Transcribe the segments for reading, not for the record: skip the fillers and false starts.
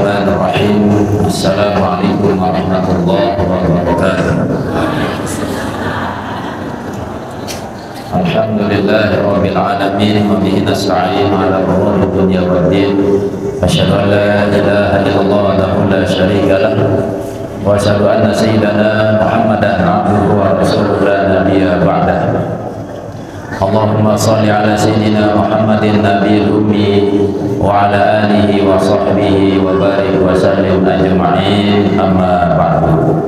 Bismillahirrahmanirrahim. Assalamualaikum warahmatullahi wabarakatuh. Alhamdulillahirabbil alamin wa bihi nasta'in ala umuri dunya waddin. Asyhadu an la ilaha illallah wahdahu la syarika lah wa asyhadu anna sayyidana Muhammadan abduhu wa rasuluhu la nabiyya ba'dah. Allahumma salli ala sayyidina Muhammadin nabiyil ummi wa ala alihi wa sahbihi wa barik wa sallim ajma'in, amma ba'du.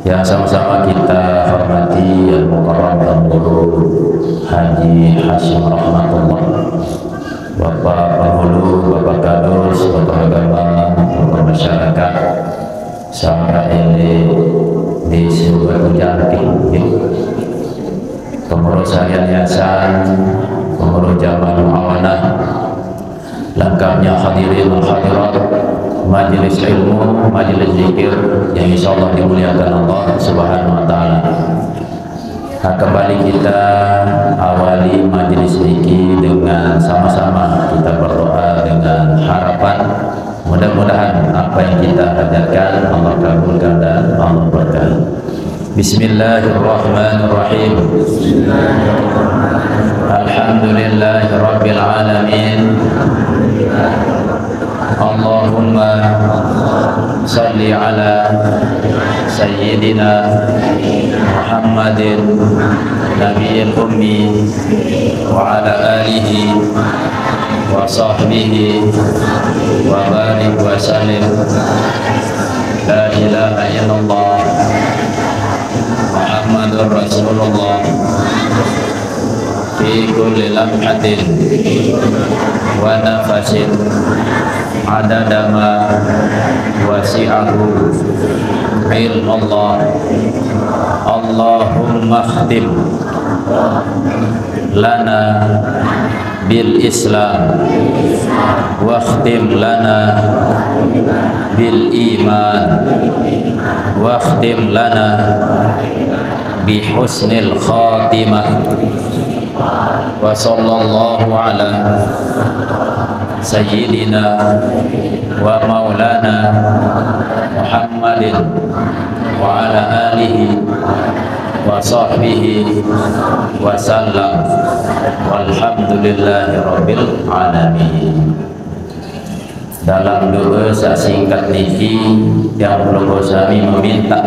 Yang sama-sama kita hormati Al-Mukarram dan Guru Haji Hashim Rahmatullah, Bapak Penghulu, Bapak Kadus, Bapak Agama, Bapak Masyarakat, Sahabat ini di sebuah Jangking, pengurus harian yayasan, pengurus Jamaah Muawanah, lengkapnya hadirin dan hadirat majelis ilmu, majelis zikir yang insyaallah dimuliakan Allah Subhanahu wa taala. Kembali kita awali majelis zikir dengan sama-sama kita berdoa dengan harapan mudah-mudahan apa yang kita hajatkan Allah kabulkan dan Allah berkahi. Bismillahirrahmanirrahim. Alhamdulillahirabbil alamin. Allahumma salli ala sayyidina Muhammadin nabiyil ummi wa ala alihi wa sahbihi wa barik wa sallim. La ilaha illallah Muhammadur Rasulullah fi kulli lamhatin wa nafasin adada ma wasi'ahu ilmallah. Allahumma khtim lana bil Islam wa khtim lana bil iman wa khtim lana bi husnil khatimah. Wa sallallahu ala sayyidina wa maulana Muhammadin wa ala alihi wa sahbihi wa sallam, walhamdulillahi rabbil alamin. Dalam doa singkat niki yang perlu kami meminta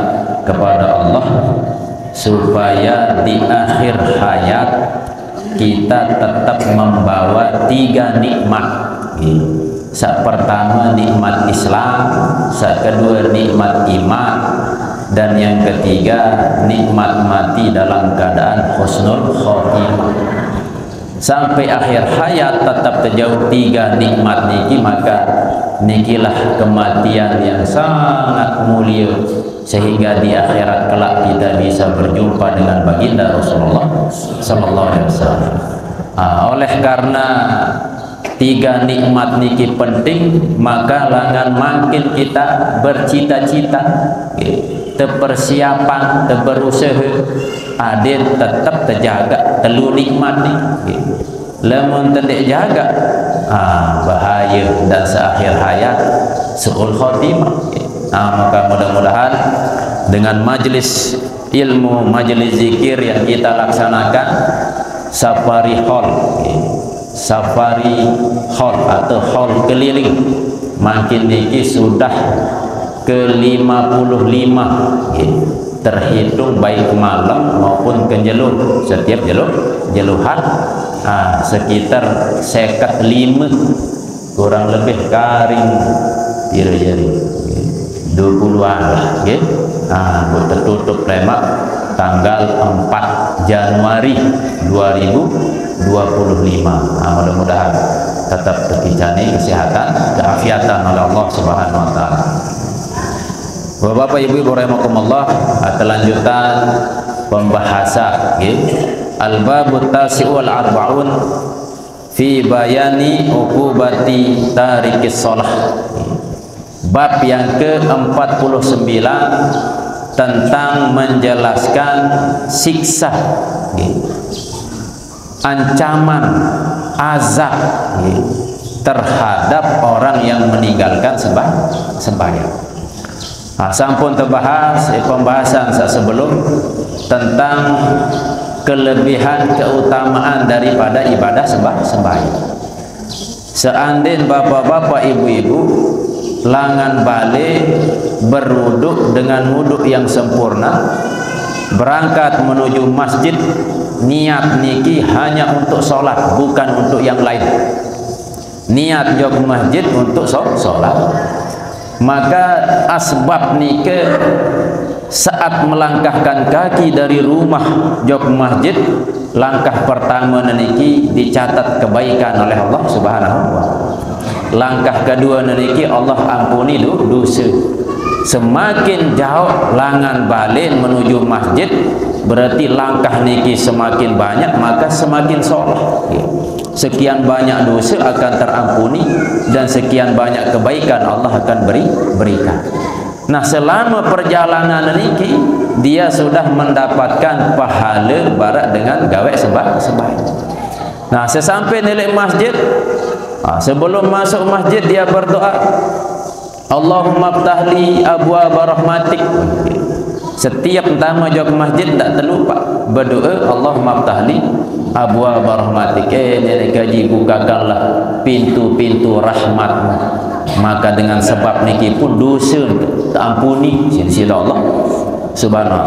kepada Allah supaya di akhir hayat kita tetap membawa 3 nikmat. Saat pertama nikmat Islam, saat kedua nikmat iman, dan yang ketiga nikmat mati dalam keadaan husnul khotimah. Sampai akhir hayat tetap terjauh 3 nikmat niki, maka nikilah kematian yang sangat mulia, sehingga di akhirat kelak kita bisa berjumpa dengan baginda Rasulullah sallallahu alaihi wasallam. Oleh karena 3 nikmat niki penting, maka langan makin kita bercita-cita, terpersiapan, terberusaha adil tetap terjaga telu nikmat ni. Lamun tidak jaga, bahaya dan seakhir hayat suul khotimah. Maka mudah-mudahan dengan majelis ilmu, majelis zikir yang kita laksanakan safari hall atau hall keliling, makin niki sudah ke-55, terhitung baik malam maupun kenjeluh. Setiap jeluhan sekitar 55 kurang lebih karing jari 20-an lah, tertutup lemak tanggal 4 Januari 2025. Mudah-mudahan tetap terkicani kesehatan, keafiatan oleh Allah Subhanahu wa taala. Bapak Ibu rahimakumullah, kelanjutan pembahasan Al-Babut Tasi'u wal Arba'un fi bayani uqubati tarikis shalah. Bab yang ke-49 tentang menjelaskan siksa, ancaman azab terhadap orang yang meninggalkan sembahyang. Sampun terbahas pembahasan sebelum tentang kelebihan keutamaan daripada ibadah sembahyang. Seandainya bapak-bapak ibu-ibu langan balik berwuduk dengan wuduk yang sempurna, berangkat menuju masjid, niat niki hanya untuk sholat, bukan untuk yang lain. Niat jog masjid untuk sholat, maka asbab niki saat melangkahkan kaki dari rumah jog masjid, langkah pertama niki dicatat kebaikan oleh Allah Subhanahu wa taala. Langkah kedua niki Allah ampuni dosa. Semakin jauh langan balik menuju masjid, berarti langkah niki semakin banyak, maka semakin soleh. Sekian banyak dosa akan terampuni dan sekian banyak kebaikan Allah akan berikan. Nah, selama perjalanan niki dia sudah mendapatkan pahala barat dengan gawe sembahyang. Nah, sesampai nilai masjid, sebelum masuk masjid dia berdoa, Allahumma ftahli abwaaba rahmatik. Setiap pertama jauh ke masjid tak terlupa berdoa, Allahumma ftahli abwaaba rahmatik. Nenek kaji, bukakanlah pintu-pintu rahmatmu. Maka dengan sebab niki pun dosa terampuni sisi Allah Subhanahu wa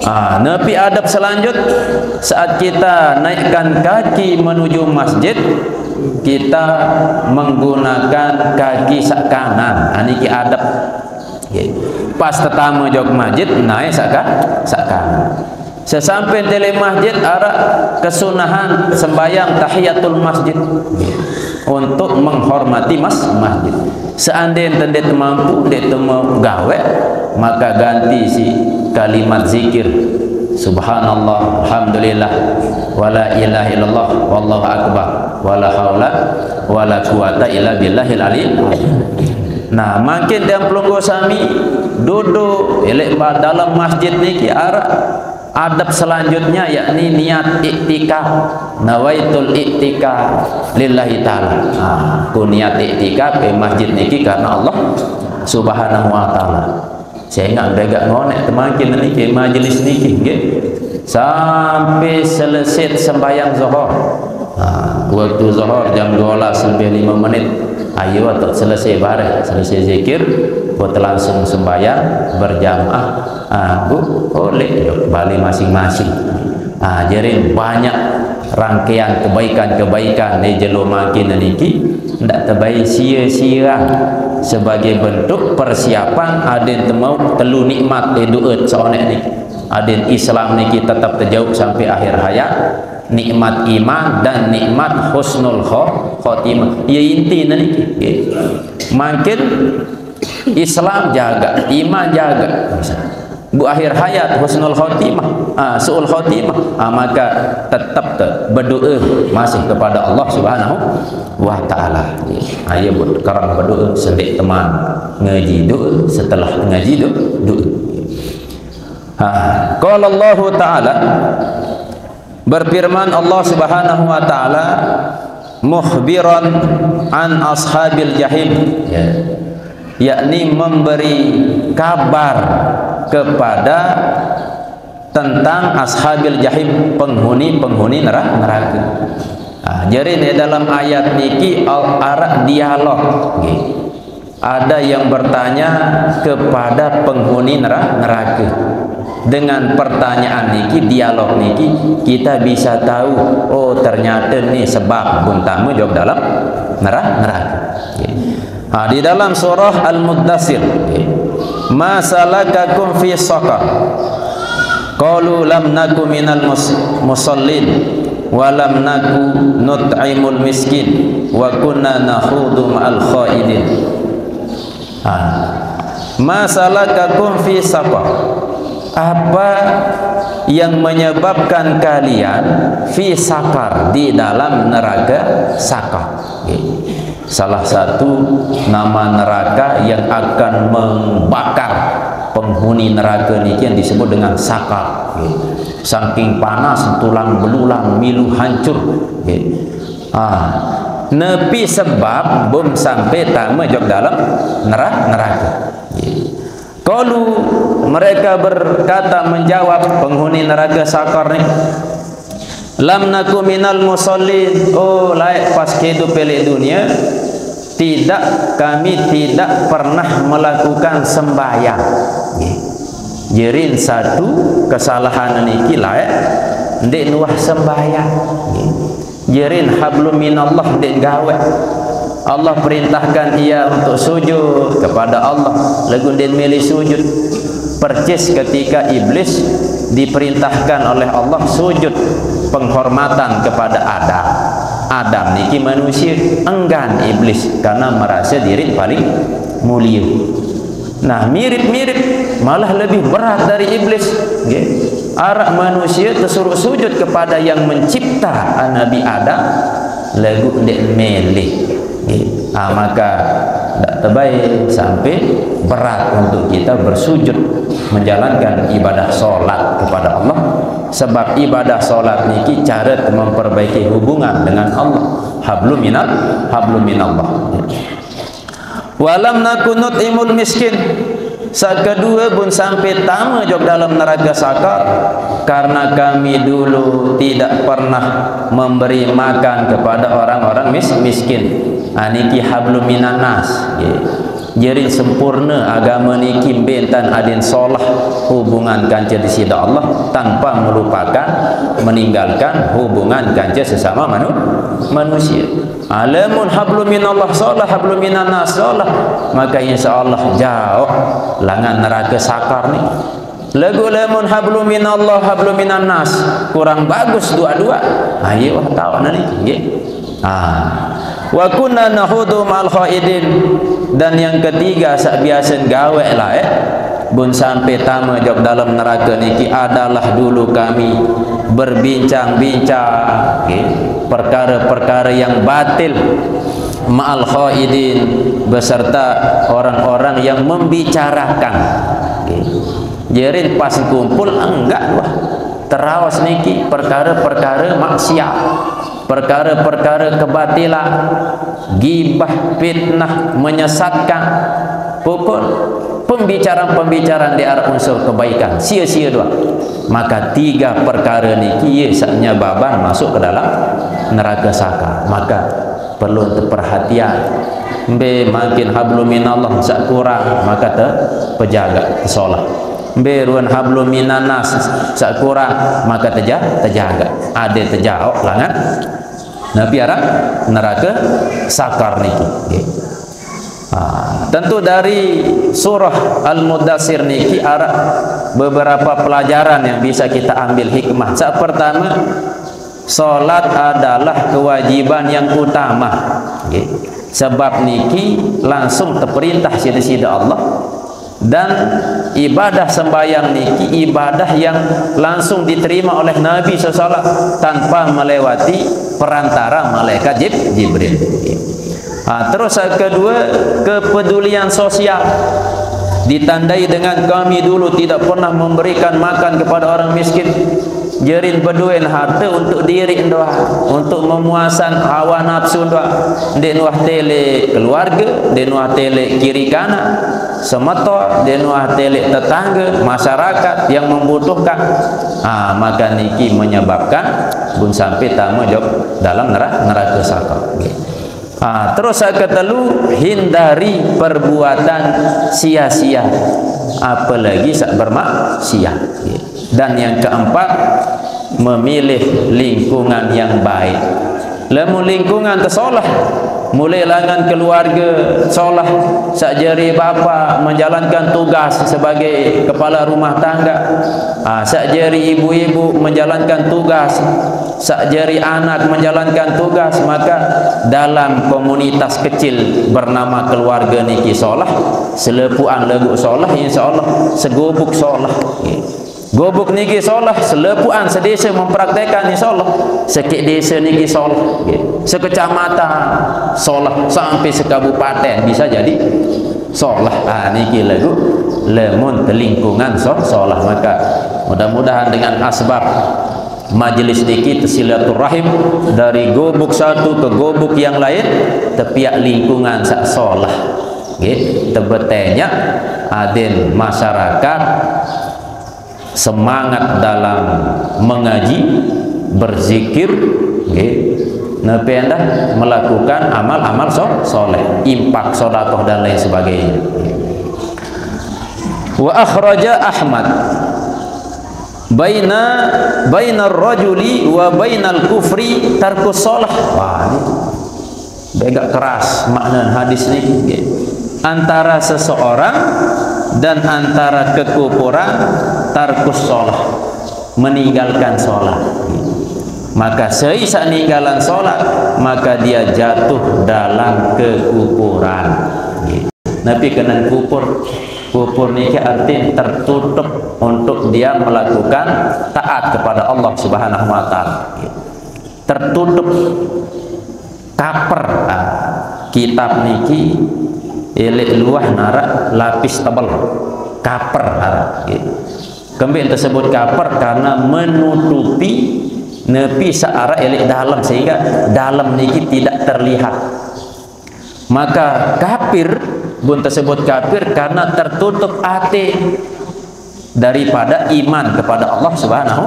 taala. Nabi adab selanjut, saat kita naikkan kaki menuju masjid, kita menggunakan kaki sak kanan. Niki adab. Pas pertama jauh ke masjid, naik sak kanan. Sesampai di masjid, arah kesunahan sembahyang tahiyatul masjid untuk menghormati masjid. Seandainya tidak mampu, tidak mau gawe, maka ganti si kalimat zikir subhanallah, alhamdulillah, wala ilaha illallah, wallahu akbar, wala haula wala quwata illa billahil aliyil. Nah, makin dan pelunggu sami duduk dalam masjid niki arah adab selanjutnya, yakni niat iktikaf. Nawaitul iktikaf lillahi ta'ala. Ku niat iktikaf masjid niki karena Allah Subhanahu wa taala. Saya ingat begak ngonek temakin niki majelis niki nggih sampai selesai sembahyang zuhur. Waktu zuhur jam 12 lebih 5 menit. Ayo atau selesai bareng, selesai zikir, buat langsung sembahyang berjamaah. Bu, boleh balik masing-masing. Jadi banyak rangkaian kebaikan-kebaikan di jelo makin niki ndak terbaik sia-sia sebagai bentuk persiapan aden temau telu nikmat doa soalnya niki. Aden Islam niki tetap terjauh sampai akhir hayat. Nikmat iman dan nikmat husnul khotimah. Ya inti niki. Makin Islam jaga, iman jaga. Bu akhir hayat husnul khotimah, suul khotimah, maka tetap berdoa masih kepada Allah Subhanahu wa taala. Ayo buat karang berdoa sendik teman ngaji doa, setelah ngaji doa. Qala Allah taala, berfirman Allah Subhanahu wa taala mukhbiran an ashabil jahim, yakni memberi kabar kepada tentang ashabil jahim, penghuni neraka. Jadi di dalam ayat niki arah dialog. Ada yang bertanya kepada penghuni neraka. Dengan pertanyaan niki, dialog niki, kita bisa tahu, oh ternyata nih sebab buntamu jawab dalam neraka. Di dalam surah Al-Muddatsir, ma salakakum fi saqar, qalu lam naku minal musallin wa lam naku nut'imul miskin wa kunna nakhudu ma'al khaidin. Ma salakakum fi saqar, apa yang menyebabkan kalian fi sakar, di dalam neraka sakar. Salah satu nama neraka yang akan membakar penghuni neraka ini yang disebut dengan sakar. Saking panas tulang belulang milu hancur. nepi sebab bum sampai tama jog dalam neraka. Kalau mereka berkata menjawab penghuni neraka sakar ni, lam naku minal musallin, oh layak pas hidup pelik dunia kami tidak pernah melakukan sembahyang. Jerin satu kesalahan niki layak ndek nuah sembahyang. Jerin hablum minallah ndek gawe. Allah perintahkan ia untuk sujud kepada Allah, lagu ndek milih sujud. Percis ketika iblis diperintahkan oleh Allah sujud penghormatan kepada Adam niki manusia enggan iblis karena merasa diri paling mulia. Nah, mirip-mirip malah lebih berat dari iblis. Arah manusia tersuruh sujud kepada yang mencipta Nabi Adam, lagu ndek melih. Maka tak terbaik sampai berat untuk kita bersujud menjalankan ibadah solat kepada Allah, sebab ibadah solat niki cara memperbaiki hubungan dengan Allah. Hablum minallah. Walam nakunut imul miskin. Saat kedua pun sampai tama jog dalam neraka sakar karena kami dulu tidak pernah memberi makan kepada orang-orang miskin. Niki hablum minan nas. Jadi sempurna agama niki bentan adin solah hubungan kanca di sida Allah tanpa melupakan meninggalkan hubungan kanca sesama manusia. Alamun hablum minallah solah hablum minan nas solah, maka insyaallah jauh langan neraka sakar ni. Lagu lamun hablum minallah hablum minan nas kurang bagus dua-dua. Ayo tahu niki. Wa kunna nahudu mal khaidin, dan yang ketiga sak biasa gawe lah bun sampai tama jog dalam neraka niki adalah dulu kami berbincang-bincang perkara-perkara yang batil ma'al khaidin, beserta orang-orang yang membicarakan. Jerin pas kumpul enggak wah terawas niki perkara-perkara maksiat, perkara-perkara kebatilan, gibah, fitnah, menyesatkan, pokok pembicaraan-pembicaraan di arah unsur kebaikan sia-sia dua. Maka tiga perkara niki saknya baban masuk ke dalam neraka sakar. Maka perlu untuk perhatian. Makin hablum minallah sak kurang maka terjaga solat. Ruan hablum minan nas sak kurang maka terjaga. Ada terjauh langan Nabi arah neraka sakar niki. Tentu dari surah Al-Mudassir niki arah beberapa pelajaran yang bisa kita ambil hikmah. Yang pertama, solat adalah kewajiban yang utama. Sebab niki langsung terperintah sida-sida Allah, dan ibadah sembahyang niki ibadah yang langsung diterima oleh Nabi SAW tanpa melewati perantara malaikat Jibril. Terus yang kedua, kepedulian sosial ditandai dengan kami dulu tidak pernah memberikan makan kepada orang miskin. Jerin beduin harta untuk diri doa, untuk memuasan hawa nafsu doa. Denuah tele keluarga, denuah tele kiri kanan, semata, denuah tele tetangga, masyarakat yang membutuhkan. Maka niki menyebabkan bun sampai tamu jog dalam neraka sakar. Terus yang ketelu, hindari perbuatan sia-sia, apalagi saat bermaksiat. Dan yang keempat, memilih lingkungan yang baik. Lamun lingkungan tersolah, mulai langan keluarga solah, sakjari bapa menjalankan tugas sebagai kepala rumah tangga, sakjari ibu-ibu menjalankan tugas, sakjari anak menjalankan tugas, maka dalam komunitas kecil bernama keluarga niki solah, selepuan lagu solah, insyaallah segubuk solah. Gobuk niki solah, selepuan sedesa mempraktekan insyaallah, sekik desa niki solah, sekecamatan solah, sampai sekabupaten bisa jadi solah. Niki lagu lemun lingkungan solah. Maka mudah-mudahan dengan asbab majlis dikit silaturahim dari gubuk satu ke gubuk yang lain tepiak lingkungan sak solah nggih tebetenya aden masyarakat semangat dalam mengaji berzikir nggih nepi endah melakukan amal-amal soleh infak sedekah dan lain sebagainya. Wa akhraja Ahmad bainar rajuli wa bainal kufri tarkus shalah. Wah, ini agak keras makna hadis ini. Antara seseorang dan antara kekufuran tarkus shalah, meninggalkan salat. Maka seisa ninggalan salat maka dia jatuh dalam kekufuran. Nabi kena kufur ni arti tertutup untuk dia melakukan taat kepada Allah Subhanahu wa taala. Tertutup kaper. Kitab niki elek luah nara lapis tebal kaper kembali tersebut kaper karena menutupi nepi searah elek dalam sehingga dalam niki tidak terlihat. Maka kafir bun tersebut kafir karena tertutup hati daripada iman kepada Allah Subhanahu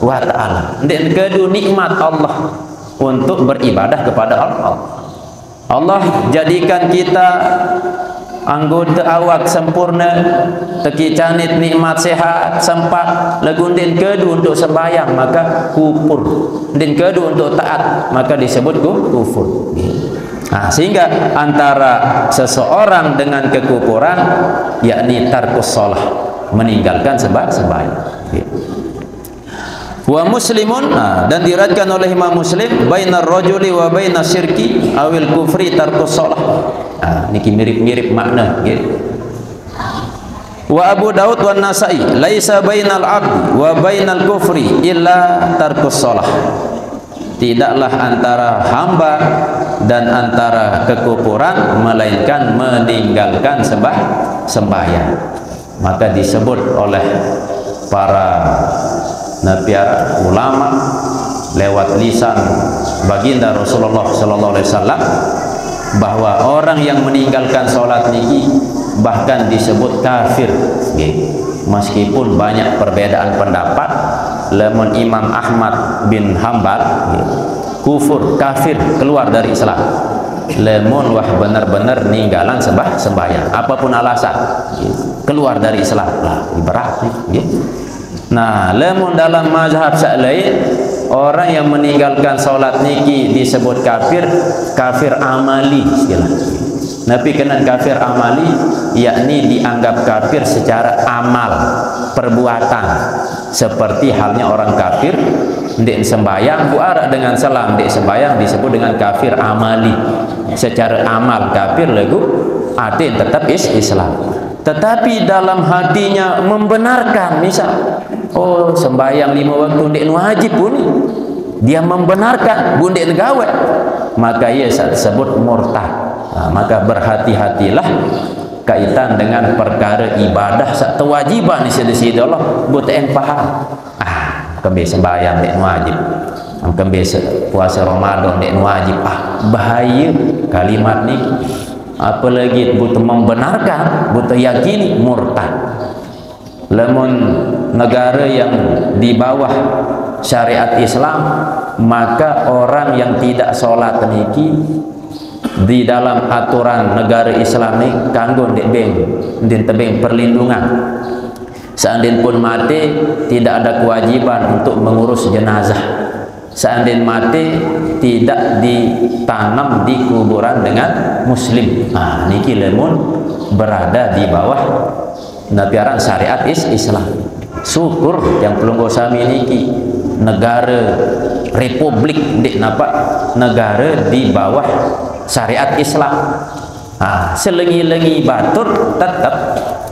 wa taala. Dan kedua nikmat Allah untuk beribadah kepada Allah. Allah jadikan kita anggota awak sempurna, teki canit nikmat sehat sempat legundin kedua untuk sembahyang maka kufur, dan kedua untuk taat maka disebut kufur. Sehingga antara seseorang dengan kekufuran yakni tarkus shalah, meninggalkan sembahyang. Wa muslimun, dan diriwayatkan oleh Imam Muslim bainar rajuli wa bainas syirki awil kufri tarkus shalah. Niki mirip-mirip makna gitu. Wa Abu Daud wa Nasai laisa bainal abdi wa bainal kufri illa tarkus shalah. Tidaklah antara hamba dan antara kekufuran melainkan meninggalkan sembahyang. Maka disebut oleh para nabiar ulama lewat lisan baginda Rasulullah sallallahu alaihi wasallam bahwa orang yang meninggalkan salat niki bahkan disebut kafir. Meskipun banyak perbedaan pendapat, lamun Imam Ahmad bin Hanbal kufur kafir keluar dari Islam. Lamun wah benar-benar ninggalan sembahyang apapun alasan keluar dari Islam lah berat nih. Nah, lamun dalam mazhab lain orang yang meninggalkan salat niki disebut kafir amali istilah. Nabi kena kafir amali yakni dianggap kafir secara amal perbuatan, seperti halnya orang kafir ndek sembahyang buara dengan salam ndek sembahyang disebut dengan kafir amali. Secara amal kafir lagu arti tetap Islam, tetapi dalam hatinya membenarkan, misal oh sembahyang 5 waktu ndek wajib pun dia membenarkan bundek negawat, maka ia disebut murtad. Maka berhati-hatilah kaitan dengan perkara ibadah sak kewajiban di sisi Allah bukan paham. Kembe sembahyang dek wajib, kembe puasa Ramadan dek wajib. Bahaya kalimat ni. Apalagi butuh membenarkan, butuh yakini murtad. Lamun negara yang di bawah syariat Islam, maka orang yang tidak sholat niki di dalam aturan negara Islam ni kanggo ndek tebeng perlindungan. Seandainya pun mati tidak ada kewajiban untuk mengurus jenazah. Seandainya mati tidak ditanam di kuburan dengan muslim. Niki lemun berada di bawah nabiaran syariat Islam. Syukur yang pelunggu sami niki negara republik di napa negara di bawah syariat Islam. Selengi-lengi batur tetap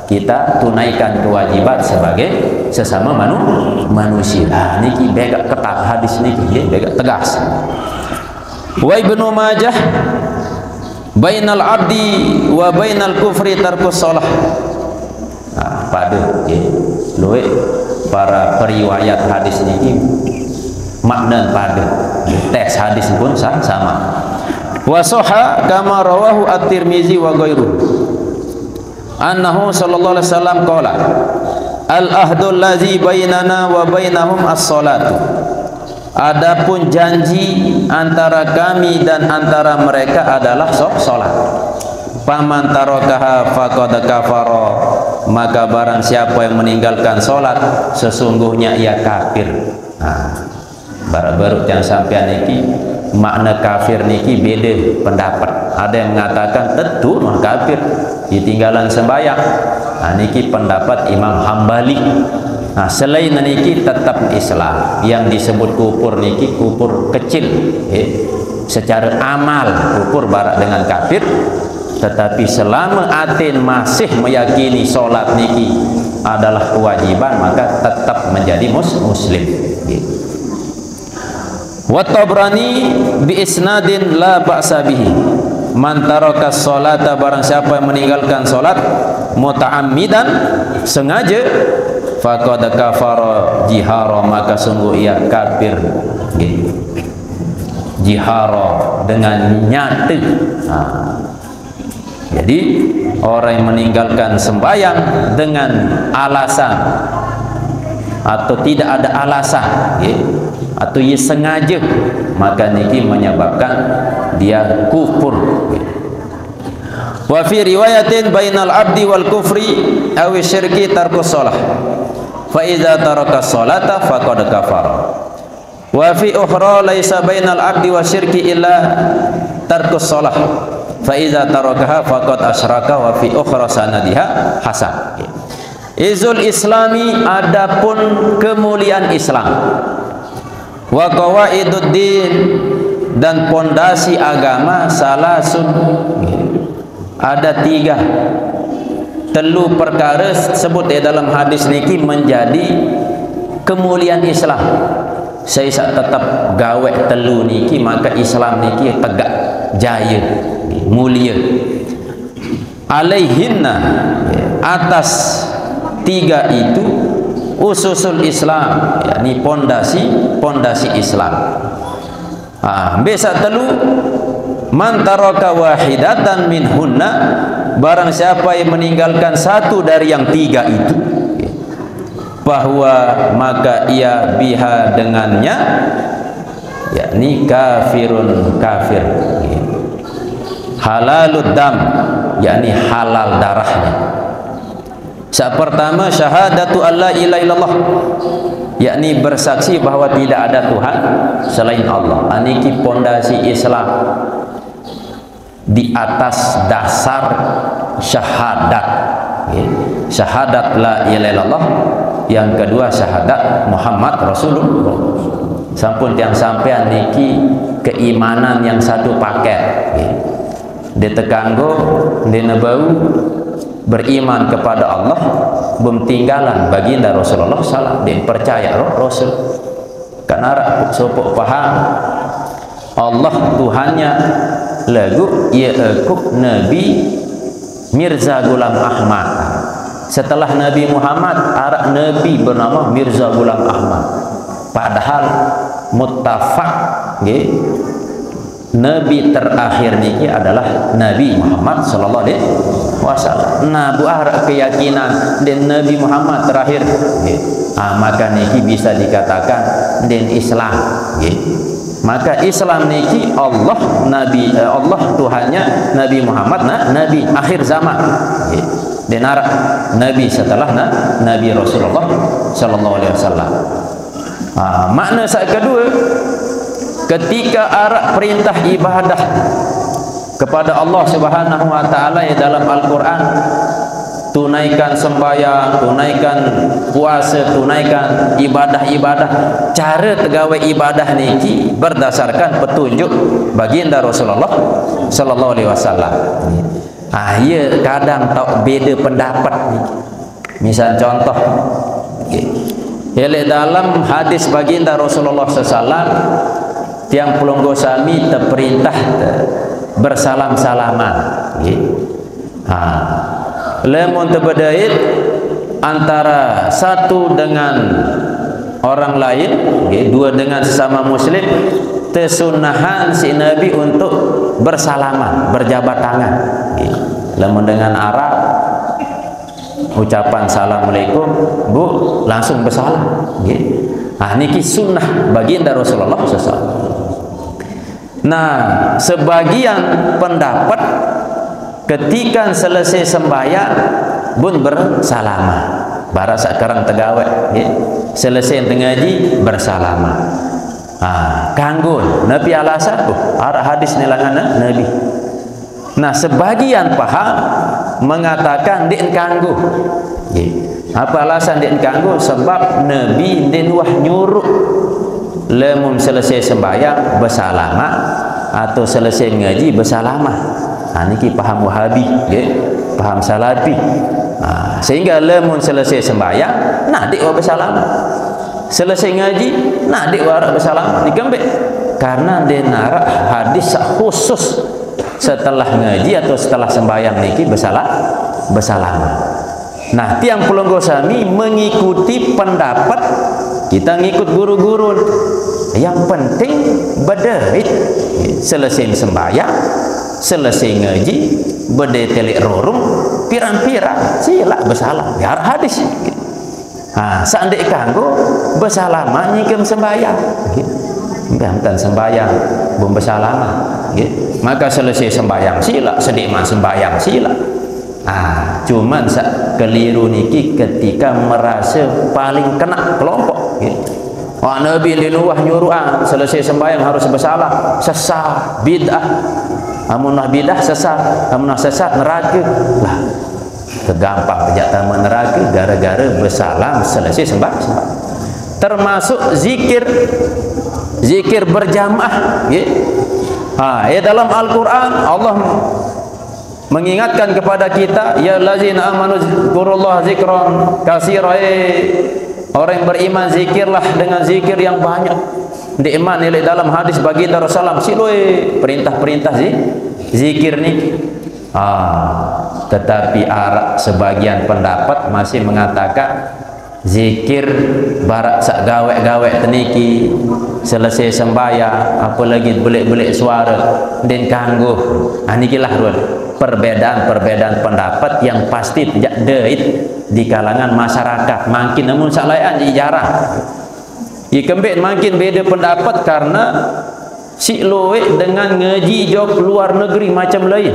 kita tunaikan kewajiban sebagai sesama manusia. Niki begak ketat hadis niki begak tegas. Wa Ibnu Majah bainal abdi wa bainal kufri tarkus shalah. Pada luwe para periwayat hadis niki makna pada teks hadis pun sama. Wa sahha kama rawahu at-Tirmizi wa ghairuhu annahu sallallahu alaihi wasallam qala al-ahdul ladzi bainana wa bainahum as-salatu. Adapun janji antara kami dan antara mereka adalah salat. Faman tarakaha faqad kafara, maka barang siapa yang meninggalkan salat sesungguhnya ia kafir. Baru yang sampean niki makna kafir niki beda pendapat. Ada yang mengatakan tentu mah kafir ditinggalan sembahyang. Niki pendapat Imam Hambali. Selain niki tetap Islam. Yang disebut kufur niki kufur kecil. Secara amal kufur barak dengan kafir. Tetapi selama atin masih meyakini solat niki adalah kewajiban, maka tetap menjadi muslim. Wa Tabrani bi isnadin la ba'sa bihi man taraka sholata, barang siapa yang meninggalkan solat muta'ammidan, sengaja, faqad kafara jihara, maka sungguh ia kafir jihara, dengan nyata. Jadi orang yang meninggalkan sembahyang dengan alasan atau tidak ada alasan atau ia sengaja, maka niki menyebabkan dia kufur. Wa fi riwayatin bainal abdi wal kufri aw syirki tarkus shalah, fa idza taraka sholata faqad kafara. Wa fi ukhra laisa bainal abdi wasyirki illa tarkus shalah, fa idza tarakaha faqad asyraka, wa fi ukhra sanadiha hasan. Izul islami, adapun kemuliaan Islam, wa qawaiduddin, dan pondasi agama, salasun, ada 3 telu perkara sebut di dalam hadis niki menjadi kemuliaan Islam. Saya tetap gawe telu niki, maka Islam niki tegak jaya mulia. Alaihinna, atas 3 itu ususul Islam, yakni pondasi Islam. Besar telu, man taraka wahidatan minhunna, barang siapa yang meninggalkan satu dari yang 3 itu, bahwa maka ia biha dengannya, yakni kafirun kafir. Halalud dam, yakni halal darahnya. Pertama, syahadatu alla ilaha illallah, yakni bersaksi bahwa tidak ada Tuhan selain Allah. Aniki pondasi Islam di atas dasar syahadat. Syahadat la ilaha illallah, yang kedua syahadat Muhammad Rasulullah. Sampun yang sampean niki keimanan yang satu paket. Detekanggo denebau beriman kepada Allah, bertinggalan baginda Rasulullah sallallahu alaihi wasallam, percaya Rasul. Karena sopok paham Allah Tuhannya lagu yakub Nabi Mirza Ghulam Ahmad. Setelah Nabi Muhammad, arak Nabi bernama Mirza Ghulam Ahmad. Padahal muttafaq Nabi terakhir niki adalah Nabi Muhammad sallallahu alaihi wasallam. Nah, buah keyakinan dan Nabi Muhammad terakhir, maka niki bisa dikatakan dan Islam. Maka Islam niki Allah Nabi, Allah Tuhannya Nabi Muhammad, Nabi akhir zaman. Dan Nabi setelah Nabi Rasulullah sallallahu alaihi wasallam. Makna saat kedua, ketika arak perintah ibadah kepada Allah Subhanahu wa taala dalam Al-Qur'an, tunaikan sembahyang, tunaikan puasa, tunaikan ibadah-ibadah, cara tegawe ibadah niki berdasarkan petunjuk baginda Rasulullah sallallahu alaihi wasallam. Ya kadang tak beda pendapat niki. Misal contoh, dalam hadis baginda Rasulullah sallallahu alaihi wasallam, tiang pelonggo sami terperintah bersalam-salaman. Lemun terbedait antara satu dengan orang lain, dua dengan sesama muslim, tersunahan si Nabi untuk bersalaman, berjabat tangan. Lamun dengan Arab ucapan assalamualaikum, Bu, langsung bersalam. Niki sunnah baginda Rasulullah SAW. Nah, sebagian pendapat ketika selesai sembahyang bun bersalama. Barak sekarang tegawe, selesai ngaji bersalama. Kanggul Nabi alasan hadis nilangan Nabi. Nah, sebagian paham mengatakan din kanggu. Apa alasan din kanggu? Sebab Nabi din wah nyuruh lemun selesai sembahyang bersalama atau selesai ngaji bersalama. Niki paham Wahabi, paham Salafi. Sehingga lemun selesai sembahyang nadik wa bersalama, selesai ngaji nadik wa bersalama digembek, karena dia narak hadis khusus setelah ngaji atau setelah sembahyang niki bersalama. Nah, tiang Pulunggo Sami mengikuti pendapat kita ngikut guru-guru. Yang penting berdait selesai sembahyang, selesai ngaji, berdait telik rorum, pirang-pirang sila bersalam. Biar hadis. Seandainya kanggo bersalama nyikem sembahyang. Bentan sembahyang belum bersalama. Maka selesai sembahyang sila, sedikman sembahyang sila. Cuman keliru niki ketika merasa paling kena kelompok. Nabi dinuah nyuruh selesai sembahyang harus bersalah, sesat, bid'ah. Amunah bid'ah sesat, amunah sesat neraka. Lah, kegampang pejat taman neraka gara-gara bersalam selesai sembahyang. Termasuk zikir berjamaah. Dalam Al-Quran Allah mengingatkan kepada kita, ya allazina amanu dzkurullaha dzikran katsira. Orang yang beriman zikirlah dengan zikir yang banyak. Di iman nilai dalam hadis baginda Rasulullah siloi perintah-perintah zikir ni. Tetapi sebagian pendapat masih mengatakan zikir barak sak gawe-gawe teniki selesai sembahyang, apalagi belik-belik suara dan kanggo. Nikilah perbedaan pendapat yang pasti tidak dait di kalangan masyarakat. Makin namun salayan jarang. Ikembek makin beda pendapat karena si loe dengan ngaji jok luar negeri macam lain.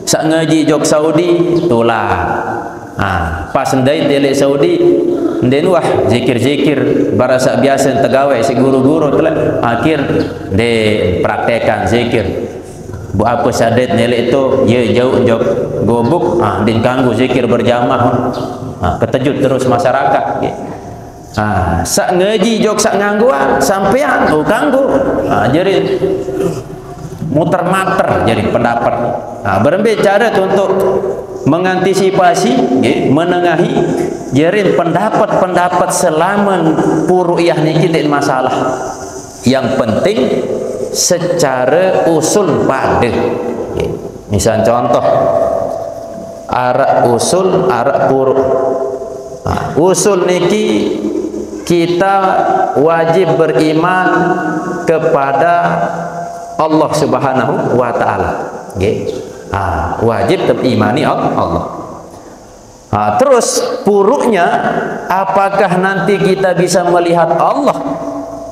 Sak ngaji jok Saudi tolak. Pas ndai tele Saudi den wah zikir-zikir barasa biasa tegawai si guru-guru telah akhir de praktekan zikir. Bu apa sadet nilai itu ya jauh jauh gobuk din kanggu zikir berjamaah. Keterjut terus masyarakat. Sak ngaji jok sak ngangguan sampean kanggu. Jadi muter-mater jadi pendapat. Berembe cara untuk mengantisipasi, menengahi jerin pendapat-pendapat selama puru'iyah niki tidak masalah. Yang penting secara usul pada. Misal contoh arak usul, arak puru. Usul niki kita wajib beriman kepada Allah Subhanahu wa taala. Wajib terimani Allah. Terus puruknya, apakah nanti kita bisa melihat Allah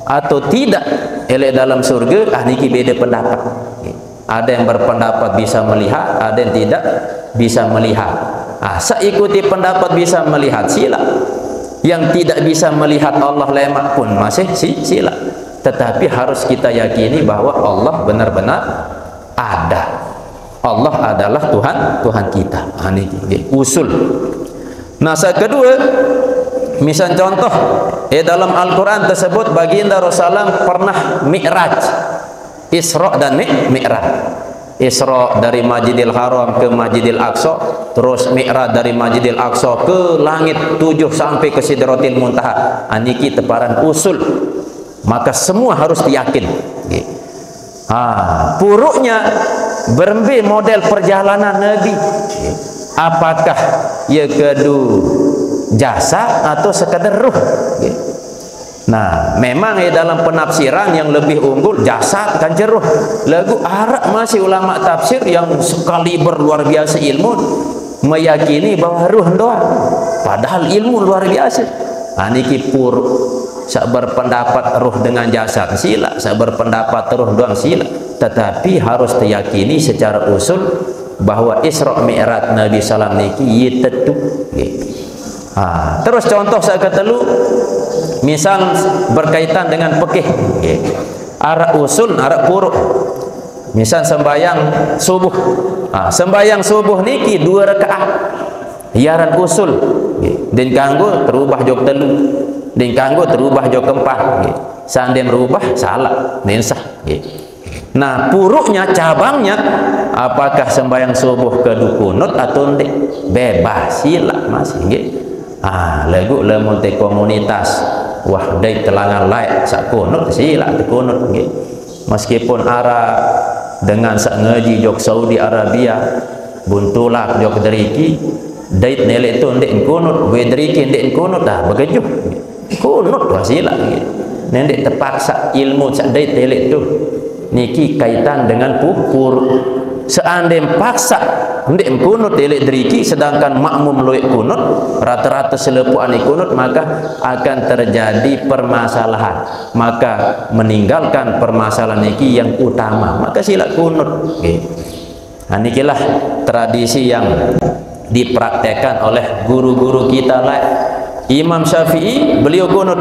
atau tidak dalam surga? Niki beda pendapat. Ada yang berpendapat bisa melihat, ada yang tidak bisa melihat. Saya ikuti pendapat bisa melihat, sila. Yang tidak bisa melihat Allah lemak pun masih sila. Tetapi harus kita yakini bahwa Allah benar-benar ada. Allah adalah Tuhan kita. Ini usul. Nah, kedua, misal contoh dalam Al-Quran tersebut baginda Rasulullah pernah Mi'raj, Isra dan Mi'raj. Isra dari Masjidil Haram ke Masjidil Aqsa, terus Mi'raj dari Masjidil Aqsa ke langit 7 sampai ke Sidratil Muntaha. Niki teparan usul. Maka semua harus diyakin. Puruknya berembe model perjalanan Nabi. Apakah ia kedu jasa atau sekadar ruh? Nah, memang dalam penafsiran yang lebih unggul jasad kan jeruh. Lagu arak masih ulama tafsir yang sekali berluar biasa ilmu meyakini bahwa ruh doang. Padahal ilmu luar biasa. Niki pur sak berpendapat ruh dengan jasad sila, sak berpendapat ruh doang sila. Tetapi harus diyakini secara usul bahwa Isra Mi'raj Nabi sallam niki yitetu. Terus contoh saya ketelu misal berkaitan dengan fikih, arah usul, arah puruk. Misal sembahyang subuh, sembahyang subuh niki 2 rakaat, yaran usul, dan kanggo terubah jok telu, dan kanggo terubah jok keempat, seandainya merubah salah, nensah. Nah, puruknya, cabangnya, apakah sembahyang subuh ke kunut atau tidak? Bebas, sila masih. Lagu lemon te komunitas wahdai telangan laik sak kunut sila te kunut meskipun ara dengan sak ngaji jok Saudi Arabia buntulak jok deriki dait nele tu ndek kunut we deriki ndek kunut begejuh kunut sila nendek terpaksa ilmu sak dait nele tu niki kaitan dengan pur seandainya paksa ndek kunut elek deriki sedangkan makmum loek kunut rata-rata selepuan kunut maka akan terjadi permasalahan, maka meninggalkan permasalahan niki yang utama maka sila kunut. Nikilah tradisi yang dipraktekkan oleh guru-guru kita lah. Imam Syafi'i beliau kunut,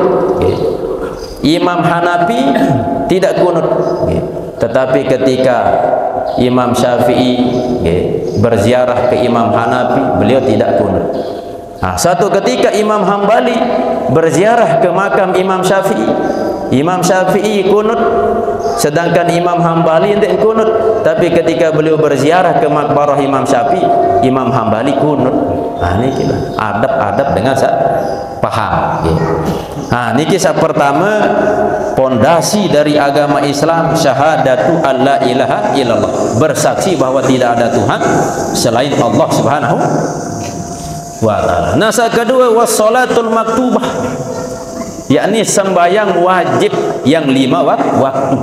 Imam Hanafi tidak kunut. Tetapi ketika Imam Syafi'i berziarah ke Imam Hanafi, beliau tidak kunut. Satu ketika Imam Hambali berziarah ke makam Imam Syafi'i, Imam Syafi'i kunut, sedangkan Imam Hambali tidak kunut. Tapi ketika beliau berziarah ke makbarah Imam Syafi'i, Imam Hambali kunut. Ini kita adab-adab dengan paham. Ini kisah pertama, pondasi dari agama Islam syahadatu alla ilaha illallah, bersaksi bahwa tidak ada Tuhan selain Allah Subhanahu wa ta'ala. Nasa kedua wassalatul maktubah, yakni sembahyang wajib yang 5 waktu.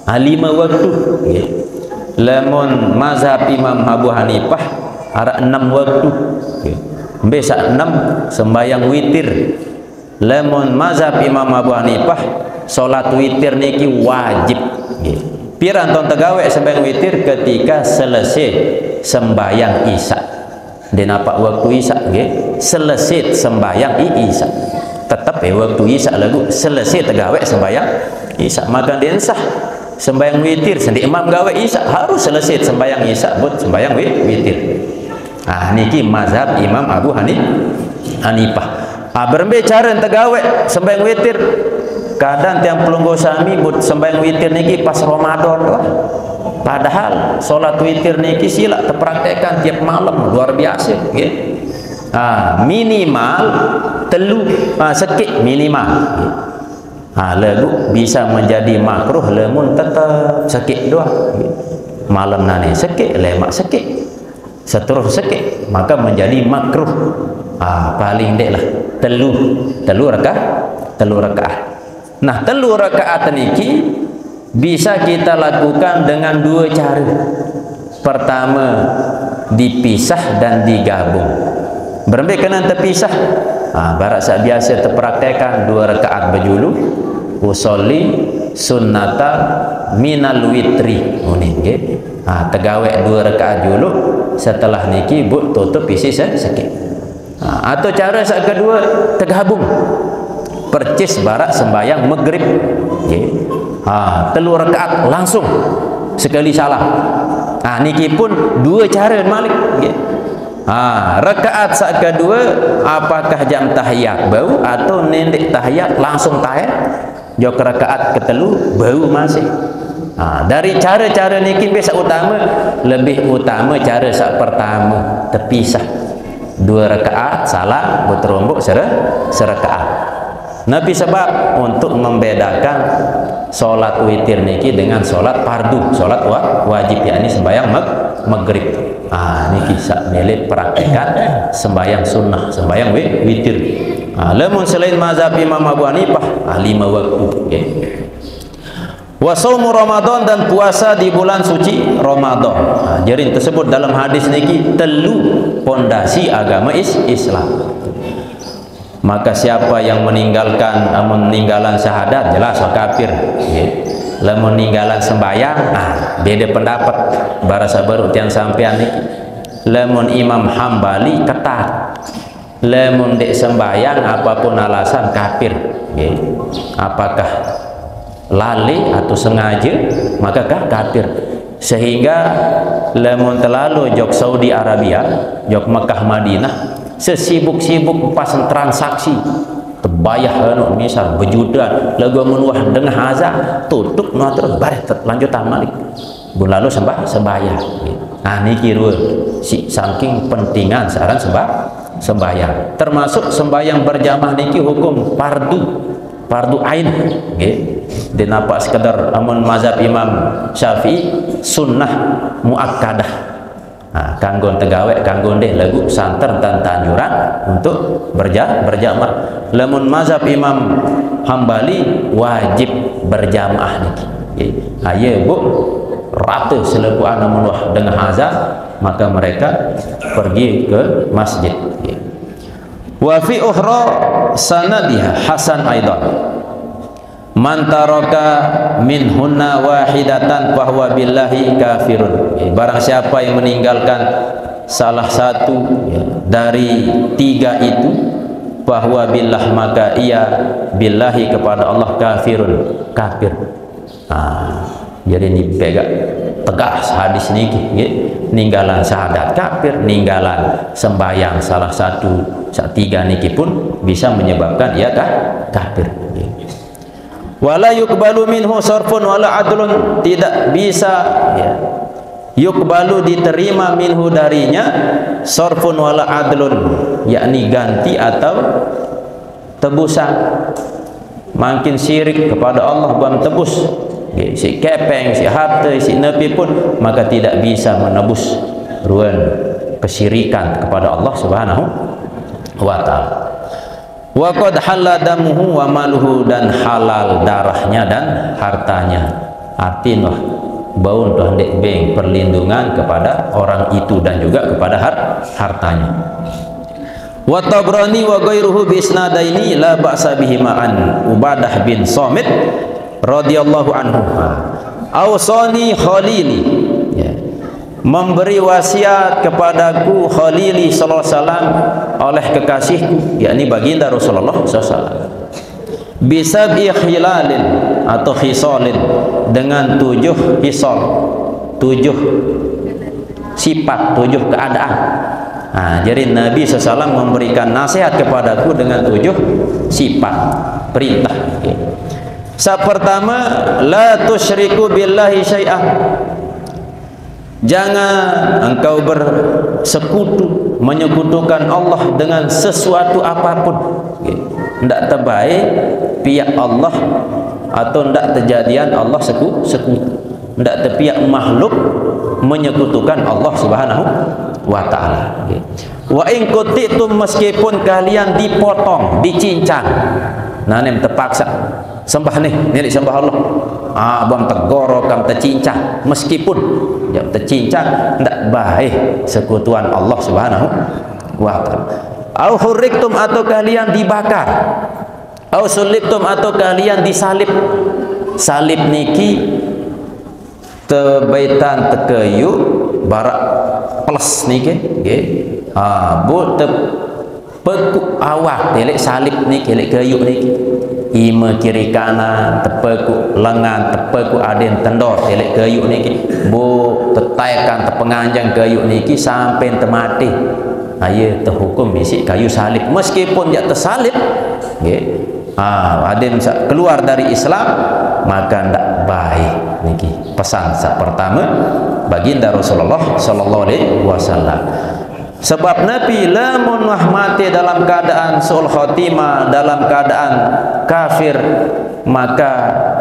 5 waktu. Lemon mazhab Imam Abu Hanifah ada 6 waktu. Besok 6 sembahyang witir. Lemon mazhab Imam Abu Hanifah solat witir niki wajib. Piran ton tegawe sembahyang witir ketika selesai sembahyang isya. Dan apa waktu isya selesai sembahyang isya. Tetap waktu isya lagu selesai tegawe sembahyang isya. Maka dia sah sembahyang witir sendiri imam gawe isya harus selesai sembahyang isya buat sembahyang witir. Niki mazhab Imam Abu Hanifah. Berbicara tegawe sembahyang witir, kadang tiang pelunggu sami buat sembahyang witir niki pas Ramadan lah. Padahal solat witir niki sila terpraktekkan tiap malam luar biasa. Minimal telu sekit minimal. Lalu bisa menjadi makruh lemun tetap sekit doang. Malam nani sekit, lemak sekit, seterus sekit, maka menjadi makruh. Paling dek lah telu rakaat. Nah, telu rakaat niki bisa kita lakukan dengan 2 cara. Pertama, dipisah dan digabung. Berbeda terpisah. Barak sak biasa terpraktekan 2 rakaat berjulu usolli sunnata minal witri. Tegawe 2 rakaat dulu, setelah niki but tutup isi sedikit. Atau cara sak kedua tergabung, percis barak sembahyang maghrib, telur rakaat langsung sekali salah. Niki pun 2 cara malik. Rakaat sak kedua apakah jam tahiyat bau atau nendek tahiyat langsung tahiyat jok rakaat ketelu bau masih. Dari cara-cara niki biasa utama, lebih utama cara sak pertama terpisah 2 rakaat salah berterombok serakaat. Nabi sebab untuk membedakan solat witir niki dengan solat fardu, solat wajib, yakni sembahyang maghrib. Niki sak milik praktekan sembahyang sunnah, sembahyang witir. Lamun selain mazhab Imam Abu Hanifah 5 waktu nggih. Wa shaumu Ramadan, dan puasa di bulan suci Ramadan. Jadi tersebut dalam hadis niki telu pondasi agama Islam. Maka siapa yang meninggalkan meninggalan syahadat jelas kafir nggih. Lamun meninggalan sembahyang beda pendapat barasa baru tiang sampean niki. Lamun Imam Hambali ketat, lamun dek sembahyang apapun alasan kafir nggih. Apakah lali atau sengaja maka kafir. Sehingga lamun terlalu jok Saudi Arabia, jok Mekah Madinah, sesibuk-sibuk pas transaksi terbayah anu misal bejudan lagu menuah dengan azan tutup no terus baris lanjut amalik bun lalu sembahyang. Niki si saking pentingan saran sembahyang, termasuk sembahyang berjamaah niki hukum fardu ain nggih. Dan apa sekedar amun mazhab Imam Syafi'i sunnah muakkadah. Kanggo tegawe kanggo ndeh lagu santer dan tanjuran untuk berjamaah. Lamun mazhab Imam Hambali wajib berjamaah niki nggih. Aye Bu ratu selebu anak menuah dengan azan maka mereka pergi ke masjid. Wa fi ukhra sanadiha hasan aidan man taraka minhunna wahidatan fahuwa billahi kafirun. Barang siapa yang meninggalkan salah satu dari 3 itu fahuwa billah, maka ia billahi kepada Allah kafirun, kafir. Jadi ini pegang tegas hadis niki nggih. Ninggalan syahadat kafir, ninggalan sembahyang salah satu 3 niki pun bisa menyebabkan ia kafir. Wala yuqbalu minhu sarfun wala adlun, tidak bisa yuqbalu diterima minhu darinya sarfun wala adlun, yakni ganti atau tebusan. Makin syirik kepada Allah bukan tebus. Si kepeng, si harta, si nepi pun maka tidak bisa menebus ruan kesyirikan kepada Allah Subhanahu wa taala. Wa qad halal damuhu wa maluhu, dan halal darahnya dan hartanya. Artinya baun tuh dek beng perlindungan kepada orang itu dan juga kepada hartanya. Wa Tabrani wa ghairuhu bi isnadaini la ba'sa bihi ma'an Ubadah bin Samit radhiyallahu anhu. Ausani khalili, memberi wasiat kepadaku khalili sallallahu alaihi wasallam oleh kekasihku, yakni baginda Rasulullah sallallahu alaihi wasallam, bisab'i khilalin atau khisalin, dengan 7 hisal, 7 sifat, 7 keadaan. Jadi Nabi SAW memberikan nasihat kepadaku dengan 7 sifat perintah. Pertama, la tusyriku billahi syai'ah, jangan engkau bersekutu menyekutukan Allah dengan sesuatu apapun. Tidak terbaik pihak Allah atau tidak terjadian Allah sekutu, tidak terpihak makhluk menyekutukan Allah Subhanahu wa taala. Wa in qutitum, meskipun kalian dipotong, dicincang, nanem terpaksa sembah nih sembah Allah, abang tegoro kam tercincang, meskipun yang tercincang tidak baik sekutuan Allah Subhanahu wa taala. Au hurriktum, atau kalian dibakar, au sulibtum, atau kalian disalib. Salib niki tebaitan tekeyu barak plus niki nggih. Bu tepekuk awak telek salib niki, telek kayu niki. Ima kiri kanan tepekuk lengan, tepekuk aden tendor telek kayu niki. Bu tetaikan tepenganjang kayu niki sampai temati. Aye terhukum bisi kayu salib, meskipun dia tersalib nggih. Aden keluar dari Islam maka ndak baik niki. Pesan pertama baginda Rasulullah sallallahu alaihi wasallam. Sebab Nabi lamun mati dalam keadaan sul khotimah, dalam keadaan kafir, maka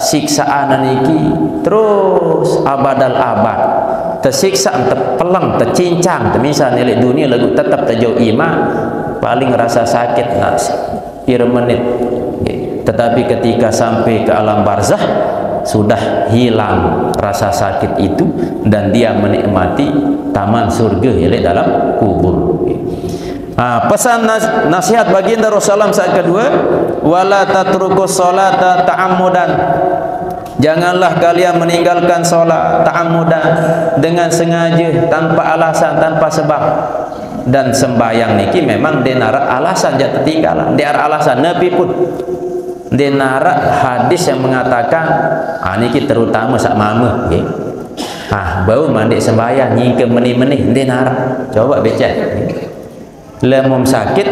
siksaan niki terus abadal abad. Tersiksa, terpelang, tercincang, misal nilai dunia lagu tetap terjauh iman, paling rasa sakit nak kira menit, tetapi ketika sampai ke alam barzah sudah hilang rasa sakit itu dan dia menikmati taman surga yang dalam kubur. Pesan nasihat baginda Rasulullah saat kedua, wala tatruku sholata ta'ammudan, janganlah kalian meninggalkan solat ta'ammudan, dengan sengaja, tanpa alasan, tanpa sebab. Dan sembahyang niki memang dia narak alasan, jangan tertinggalan, dia alasan nabi pun dia narak hadis yang mengatakan niki terutama sak mama okay. Bau mandi sembahyang nyingke menih-menih dia narak. Coba baca lemum sakit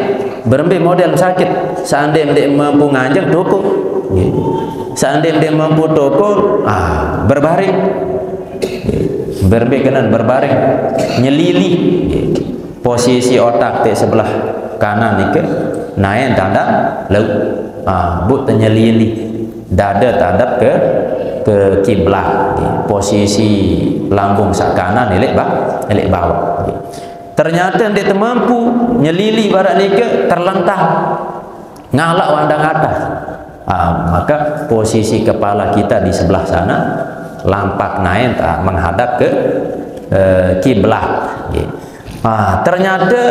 berembe model sakit, seandainya dia mampu nganjeng tokok okay. Seandainya dia mampu tokok berbaring okay. Berembe kanan berbaring nyelili okay. Posisi otak di sebelah kanan ni ke naik tanda laut, but nyelili dada tadap ke kiblat, posisi lambung sak kanan elek bawah. Ternyata dia mampu nyelili barat ni ke terlentang ngalak wandang atas, maka posisi kepala kita di sebelah sana lampak naik menghadap ke kiblat. Ternyata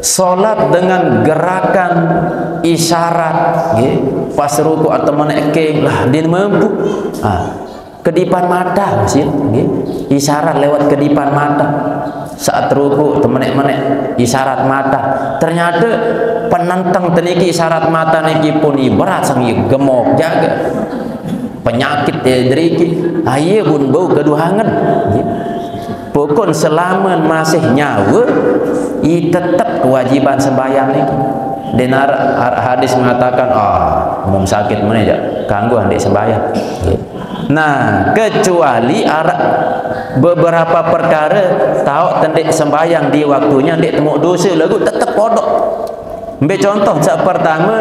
solat dengan gerakan isyarat pas ruku atau menaik lah dia mampu kedipan mata masih isyarat lewat kedipan mata saat ruku atau menaik isyarat mata. Ternyata penentang teniki isyarat mata niki pun ibarat sang gemuk jaga penyakit deriki aye pun bau keduhangan. Pokok selama masih nyawa tetap kewajiban sembahyang ni. Denar hadis mengatakan umum sakit mana je kanggu hendak sembahyang. Nah, kecuali beberapa perkara tahu tendik sembahyang di waktunya hendak temu dosa lagu tetap kodok. Ambil contoh sak pertama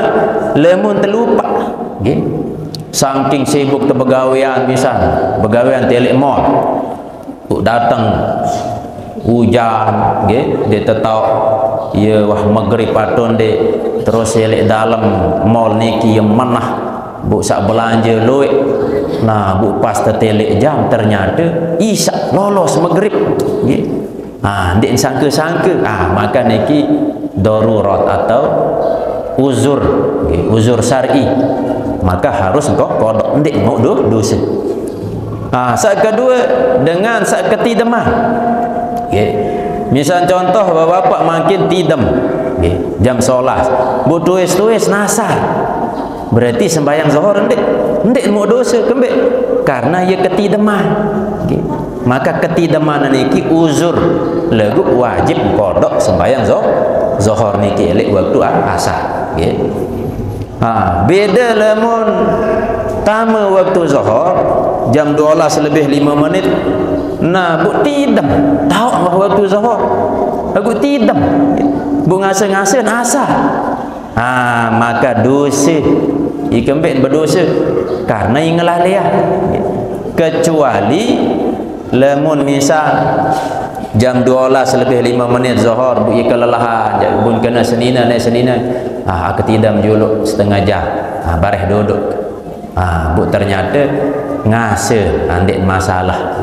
lemun terlupa. Saking sibuk terbegawian misal begawian telek mall. Datang hujan dia tetap ya wah maghrib patun dia terus elek dalam mall niki yang manah bu sak belanja luik. Nah bu pas tertelek jam ternyata isyak lolos maghrib ndik sangka-sangka maka niki darurat atau uzur uzur syar'i, maka harus engkau kodok ndik mau dosa. Saat kedua dengan saat ketidaman. Misal contoh bapak makin tidam jam solat, bu tuis nasar, berarti sembahyang zuhur ndik mau dosa kembali karena ia ketidaman. Maka ketidaman niki uzur lagu wajib kodok sembahyang zuhur niki elek waktu asar. Beda lemon tama waktu zuhur jam 12 lebih 5 menit. Nah, bu tidam tahu bahawa waktu zuhur aku tidam bu ngasa-ngasa asar. Maka dosa ikembek berdosa karena ingalah liah. Kecuali lemun misal jam 12 lebih 5 menit zuhur bu kelelahan bun kena senina naik senina aku tidam juluk setengah jam bareh duduk bu ternyata ngase ndik masalah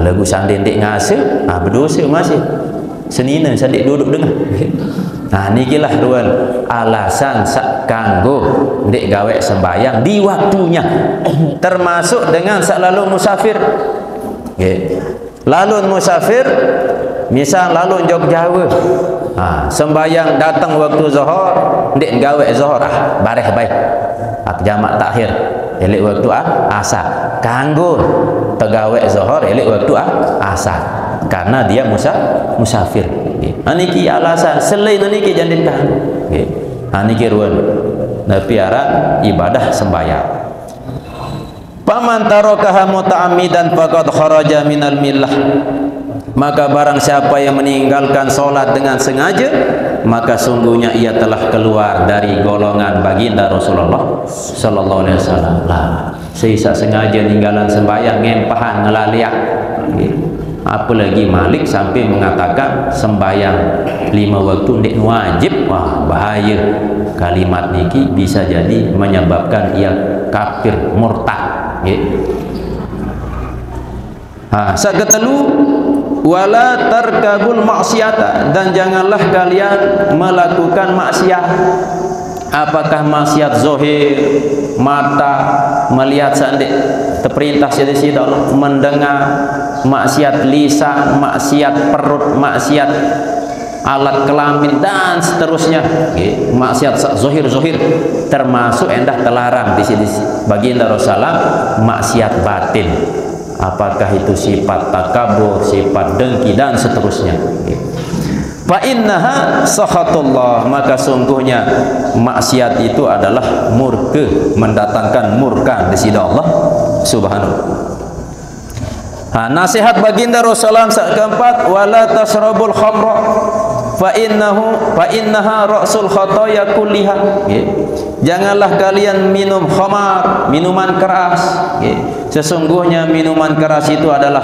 lagu sandi ndik ngase berdosa masih senina sandi duduk dengar. Nikilah ruan alasan sak kanggo ndik gawe sembayang di waktunya, termasuk dengan sak lalu musafir. Lalu musafir misal lalu jog Jawa sembayang datang waktu zuhur ndik gawe zuhur bareh baik jamak takhir elek waktu asar kanggo tegawe zuhur elek waktu asar karena dia musafir. Niki alasan selain niki jangan tahan. Niki ruan nabi ara ibadah sembahyang. Paman tarakaha muta'ammidan faqad kharaja minal millah, maka barang siapa yang meninggalkan solat dengan sengaja maka sungguhnya ia telah keluar dari golongan baginda Rasulullah sallallahu alaihi wasallam. Sisa sengaja ninggalan sembahyang ngempahan ngelaliak Apalagi Malik sampai mengatakan sembahyang 5 waktu ndak wajib. Wah, bahaya. Kalimat niki bisa jadi menyebabkan ia kafir, murtad, nggih. Saketelu, wala tarkabul maksiata, dan janganlah kalian melakukan maksiat. Apakah maksiat zahir, mata melihat sandek terperintah sisi Allah, mendengar, maksiat lisan, maksiat perut, maksiat alat kelamin dan seterusnya. Maksiat zahir termasuk endah terlarang di sini. Baginda Rasulullah maksiat batin. Apakah itu sifat takabur, sifat dengki dan seterusnya. Fa innaha sakhatullah, maka sungguhnya maksiat itu adalah murka, mendatangkan murka di sisi Allah Subhanahu. Nasihat baginda Rasulullah keempat, wala tasrabul khamra fa innaha ra'sul khataya kulliha. Janganlah kalian minum khamar, minuman keras. Sesungguhnya minuman keras itu adalah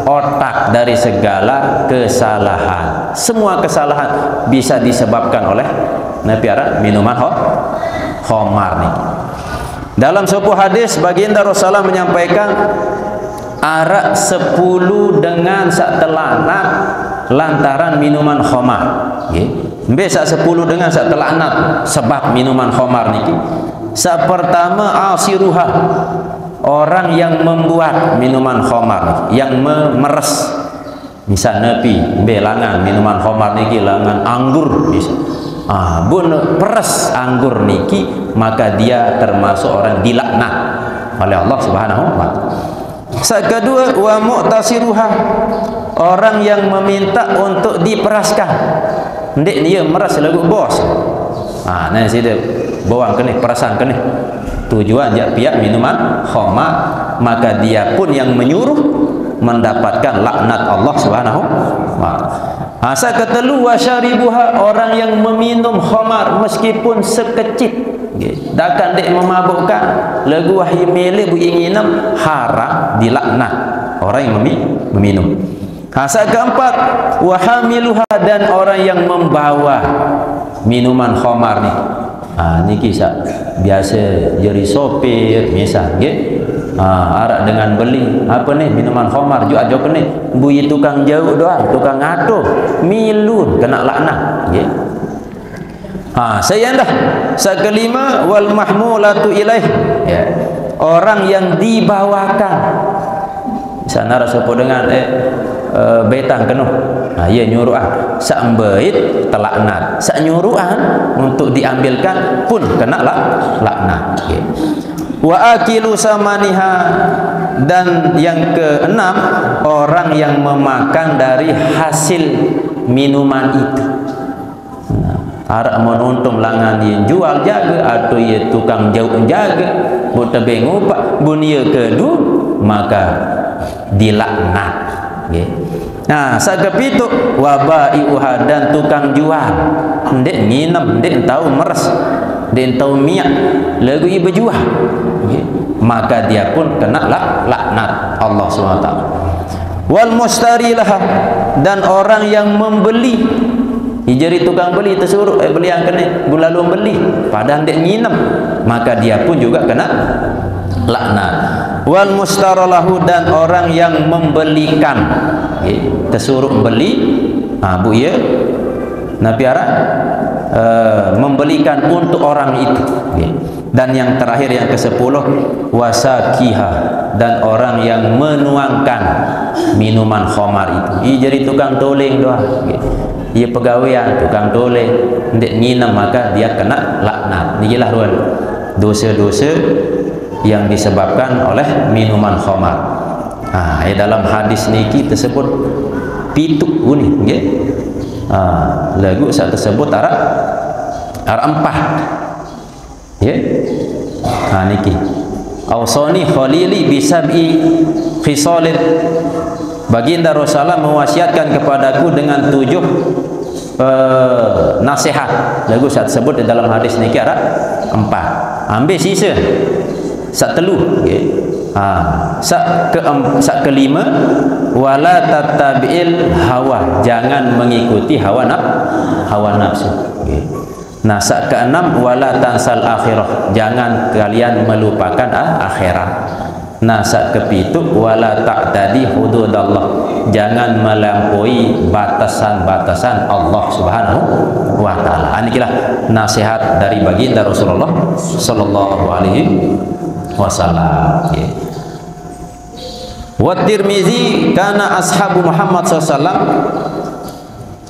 otak dari segala kesalahan. Semua kesalahan bisa disebabkan oleh minuman khamar nih. Dalam sebuah hadis baginda Rasulullah menyampaikan, arak 10 dengan sak telanat lantaran minuman khamar. Nggih. Sak 10 dengan sak telanat sebab minuman khamar niki. Sak pertama asiruha, orang yang membuat minuman khamar, yang memeres. Misal nepi belangan minuman khamar niki langan anggur bisa. Bun peres anggur niki, maka dia termasuk orang dilaknat oleh Allah Subhanahu wa taala. Kedua, wa mu'tasiruha, orang yang meminta untuk diperaskan. Ndek dia meras lagu bos. Nah situ bawang kene perasan kene. Tujuan jak pihak minuman khamar, maka dia pun yang menyuruh mendapatkan laknat Allah Subhanahu wa taala. Ketelu, wa syaribuha, orang yang meminum khamar meskipun sekecil. Dakan dek memabukkan lagu wahyu milik bu inginam haram dilaknat orang yang meminum. Keempat, wahamiluha, dan orang yang membawa minuman khamar ni. Ni kisah biasa jadi sopir misal arak dengan beli apa ni minuman khamar juga aja ni buyi tukang jauh doang, tukang ngato milun kena laknat. Saya dah. Kelima, wal mahmulatu ilaih, orang yang dibawakan. Sana rasa dengan betang kenuh. Ia nyuruh sak bait telaknat, sak nyuruhan untuk diambilkan pun kena laknat. Wa akilu samaniha, dan yang keenam, orang yang memakan dari hasil minuman itu. Arak menuntung langan yang jual jaga atau ia tukang jauh jaga buta bengupak bunia kedua maka dilaknat. Sakepitu wabai'uha, dan tukang jual ndek nginep ndek tahu meres ndek tahu miak lagu ia berjual, maka dia pun kena laknat Allah SWT. Wal mustarilah, dan orang yang membeli. Jadi tukang beli tersuruh beli yang kena lalu beli padahal dia nginep, maka dia pun juga kena laknat. Wal mustaralahu, dan orang yang membelikan, tersuruh beli bu ya Nabi Arab membelikan untuk orang itu. Dan yang terakhir yang ke-10, wasakiha, dan orang yang menuangkan minuman khamar itu. Jadi tukang toleng doang. Ia pegawaian tukang toleh ndek nginam, maka dia kena laknat. Inilah dosa-dosa yang disebabkan oleh minuman khamar. Dalam hadis niki tersebut pituk ni nggih. Lagu saya tersebut arak empah. Niki awsani khalili bisab'i khisalin, baginda Rasulullah mewasiatkan kepadaku dengan 7 nasihat. Lagu saya sebut di dalam hadis niki ada 4. Ambil sisa sak telu. Sak kelima wala tattabi'il hawa, jangan mengikuti hawa nafsu. Nah, sak keenam wala tansal akhirah, jangan kalian melupakan akhirat. Nah, sak kepitu wala ta'tadi hududallah, jangan melampaui batasan-batasan Allah Subhanahu wa taala. Inilah nasihat dari baginda Rasulullah sallallahu alaihi wasallam. Wa Tirmizi kana ashabu Muhammad sallallahu alaihi wasallam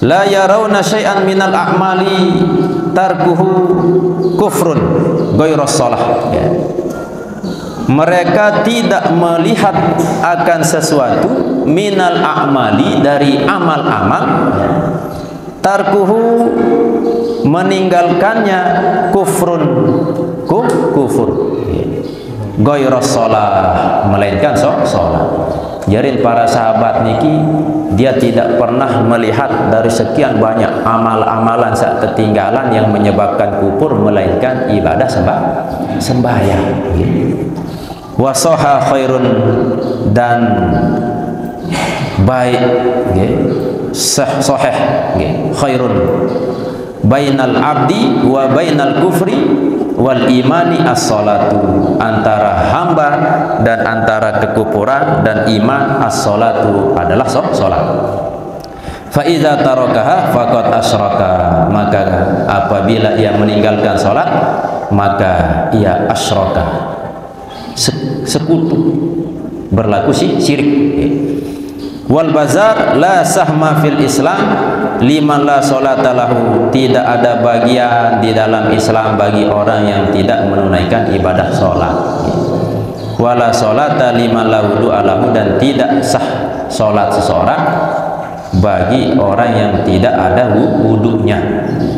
la yarawna syai'an minal a'mali tarkuhu kufrun ghairu shalah. Mereka tidak melihat akan sesuatu minal a'mali, dari amal-amal, tarkuhu meninggalkannya, kufrun kufur, ghairu shalah melainkan sholat. Jadi para sahabat niki, dia tidak pernah melihat dari sekian banyak amal-amalan saat ketinggalan yang menyebabkan kufur melainkan ibadah sembahyang. Wasoha khairun, dan baik, sahih, khairun bainal abdi wa bainal kufri wal imani as-salatu, antara hamba dan antara kekufuran dan iman, as-salatu adalah salat. Fa iza tarakaha faqad asyraka, maka apabila ia meninggalkan salat maka ia asyraka, sekutu, berlaku syirik. Wal bazar la sahma fil Islam liman la salata lahu, tidak ada bagian di dalam Islam bagi orang yang tidak menunaikan ibadah salat. Wala salata liman la wudu'a lahu, dan tidak sah salat seseorang bagi orang yang tidak ada wudunya.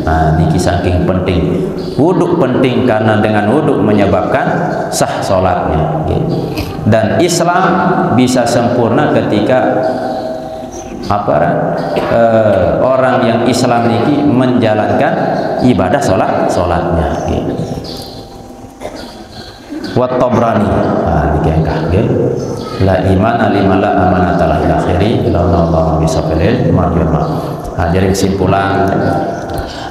Nah, ini saking penting. Wuduk penting karena dengan wuduk menyebabkan sah salatnya. Dan Islam bisa sempurna ketika orang yang Islam ini menjalankan ibadah salatnya. Wa Tabrani, la imana liman la amanata lahu akhiri ila Allah bisabilil marjuma. Jadi kesimpulan,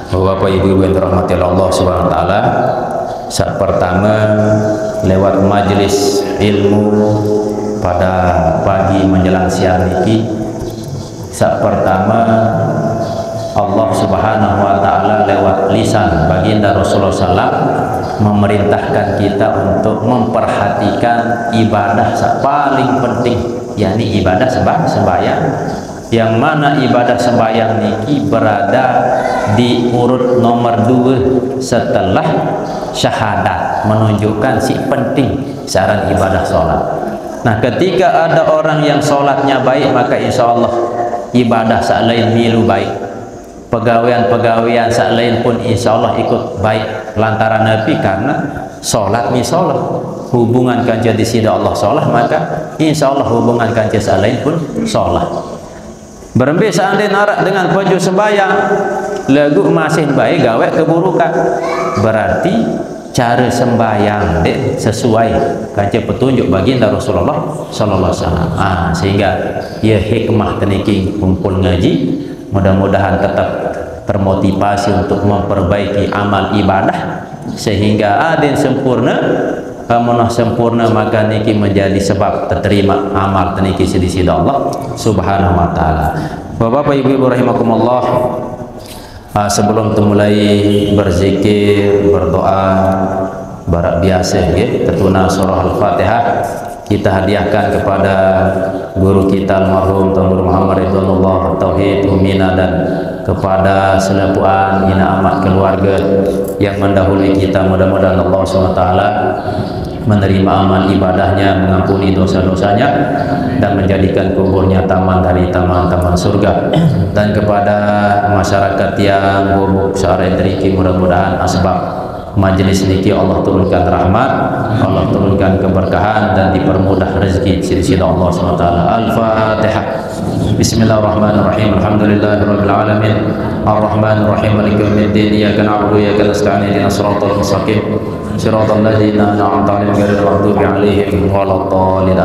Bapak Ibu yang dirahmati Allah Subhanahu wa taala, saat pertama lewat majelis ilmu pada pagi menjelang siang niki, saat pertama Allah Subhanahu wa taala lewat lisan baginda Rasulullah sallallahu memerintahkan kita untuk memperhatikan ibadah paling penting, yakni ibadah sembahyang, yang mana ibadah sembahyang niki berada di urut nomor 2 setelah syahadat, menunjukkan si penting saran ibadah sholat. Nah, ketika ada orang yang sholatnya baik, maka insya Allah ibadah selain milu baik, pegawaian-pegawaian selain pun insya Allah ikut baik, lantaran Nabi, karena sholat mi sholat, hubungan kanca di sida Allah sholat, maka insya Allah hubungan kanca selain pun sholat. Berembe seandainya narak dengan baju sembahyang lagu masih baik gawe keburukan, berarti cara sembahyang sesuai kanca petunjuk baginda Rasulullah sallallahu alaihi wasallam. Sehingga ya hikmah teniki kumpul ngaji, mudah-mudahan tetap termotivasi untuk memperbaiki amal ibadah sehingga adin sempurna, amunah sempurna, maka niki menjadi sebab terterima amal teniki di sisi Allah Subhanahu wa taala. Bapak Ibu rahimakumullah, sebelum mulai berzikir, berdoa, barak biasa tertuna surah Al-Fatihah, kita hadiahkan kepada guru kita almarhum Tuan Guru Muhammad Ridwanullah Tauhid Umina, dan kepada selapuan ina amat keluarga yang mendahului kita. Mudah-mudahan Allah SWT menerima amal ibadahnya, mengampuni dosa-dosanya, dan menjadikan kuburnya taman dari taman-taman surga. Dan kepada masyarakat yang bubuk syar'i teriki, mudah-mudahan asbab majelis niki Allah turunkan rahmat, Allah turunkan keberkahan, dan dipermudah rezeki di sisi Allah SWT. Al-Fatihah. Bismillahirrahmanirrahim. Alhamdulillahirabbil alamin. Arrahmanirrahim. Maliki yaumiddin. Iyyaka na'budu wa iyyaka nasta'in. Ihdinas siratal mustaqim. Siratal ladzina an'amta 'alaihim ghairil maghdubi 'alaihim waladdallin.